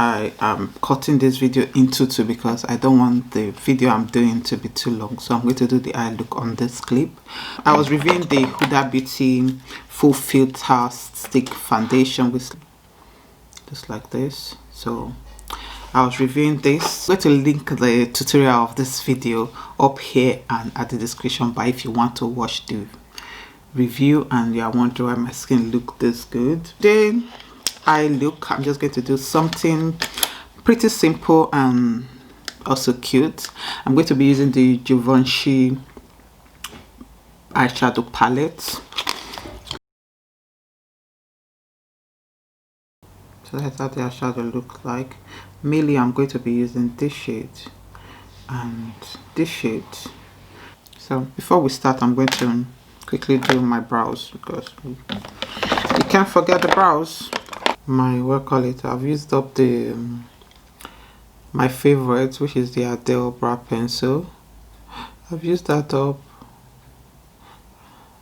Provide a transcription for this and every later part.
I am cutting this video into two because I don't want the video I'm doing to be too long. So I'm going to do the eye look on this clip. I was reviewing the Huda Beauty Full Filter Stick Foundation with just like this. So I was reviewing this. I'm going to link the tutorial of this video up here and at the descriction bar if you want to watch the review and you are wondering why my skin look this good. Then eye look, I'm just going to do something pretty simple and also cute. I'm going to be using the Givenchy eyeshadow palette. So that's how the eyeshadow looks like. Mainly I'm going to be using this shade and this shade. So before we start, I'm going to quickly do my brows because you can't forget the brows. My what call it, I've used up the my favorite, which is the Adele brow pencil. I've used that up.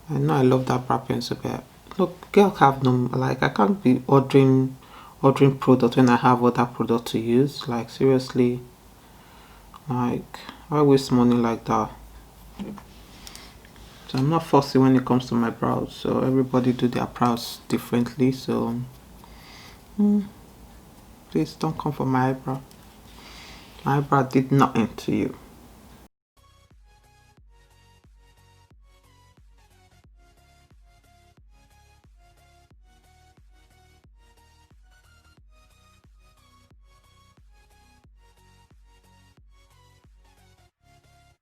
I know I love that brow pencil, but look, girls have no, like, I can't be ordering product when I have other product to use. Like, seriously, like, I waste money like that. So I'm not fussy when it comes to my brows. So everybody do their brows differently. So please don't come for my eyebrow. My eyebrow did nothing to you.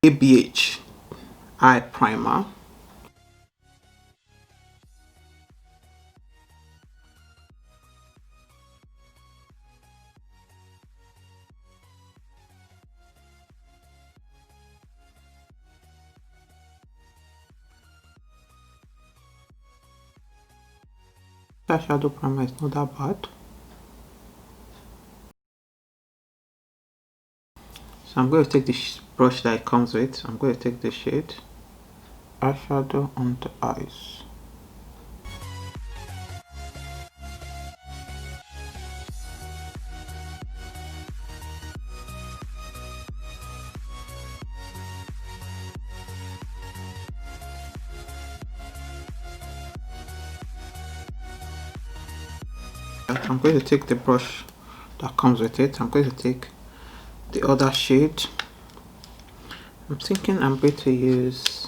ABH eye primer. Eyeshadow primer is not that bad. So I'm going to take the brush that it comes with. I'm going to take the shade eyeshadow on the eyes. I'm going to take the brush that comes with it. I'm going to take the other shade. I'm thinking I'm going to use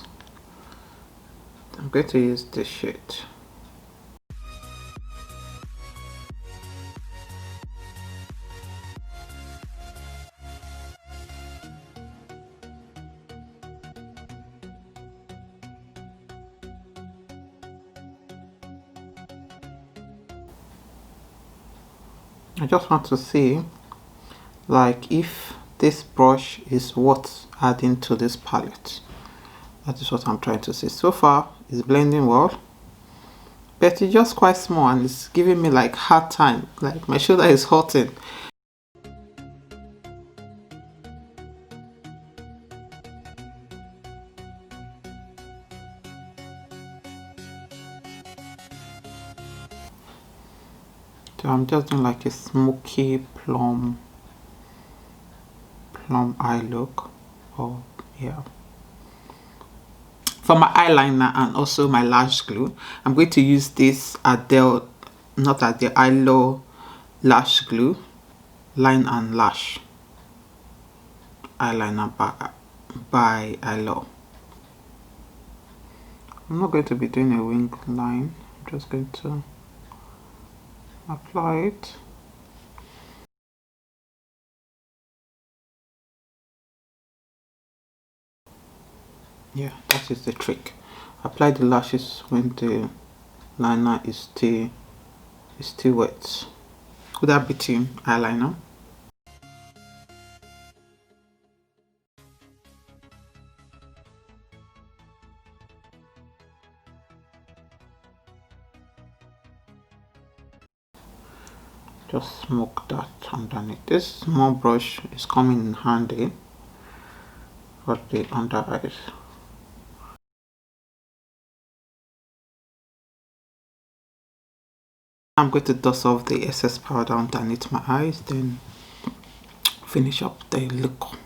this shade. I just want to see, like, if this brush is worth adding to this palette. That is what I'm trying to see. So far it's blending well, but it's just quite small and it's giving me like hard time, like my shoulder is hurting. So I'm just doing like a smoky plum eye look. Oh yeah. For my eyeliner and also my lash glue, I'm going to use this Eylure lash glue, line and lash eyeliner by Eylure. I'm not going to be doing a wing line. I'm just going to apply it. Yeah, that is the trick. Apply the lashes when the liner is still wet. Huda Beauty eyeliner. Just smoke that underneath. This small brush is coming in handy for the under eyes. I'm going to dust off the excess powder underneath my eyes, then finish up the look.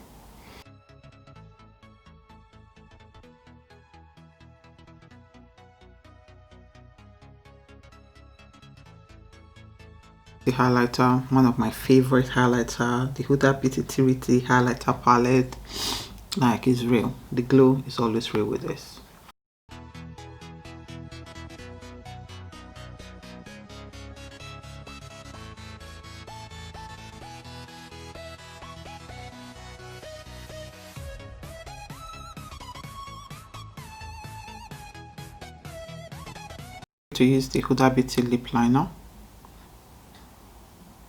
The highlighter, one of my favorite highlighter, the Huda Beauty highlighter palette. Like, it's real. The glow is always real with this. To use the Huda Beauty lip liner,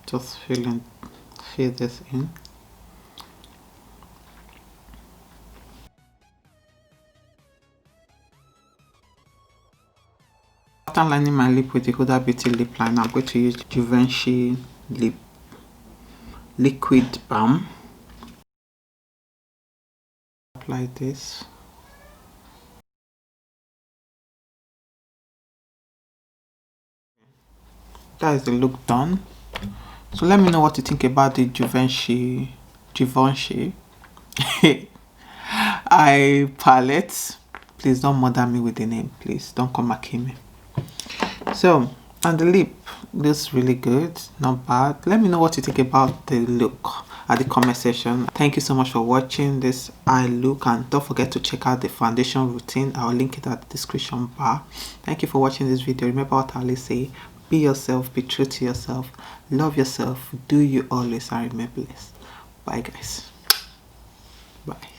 just fill this in. After lining my lip with the Huda Beauty lip liner, I'm going to use Givenchy liquid balm. Apply this. That is the look done. So let me know what you think about the Givenchy eye palette. Please don't murder me with the name, please don't come back at me. So, and the lip looks really good, not bad. Let me know what you think about the look at the comment section. Thank you so much for watching this eye look, and don't forget to check out the foundation routine. I'll link it at the description bar. Thank you for watching this video. Remember what I always say: be yourself, be true to yourself, love yourself, do you always, and remember this. Bye guys. Bye.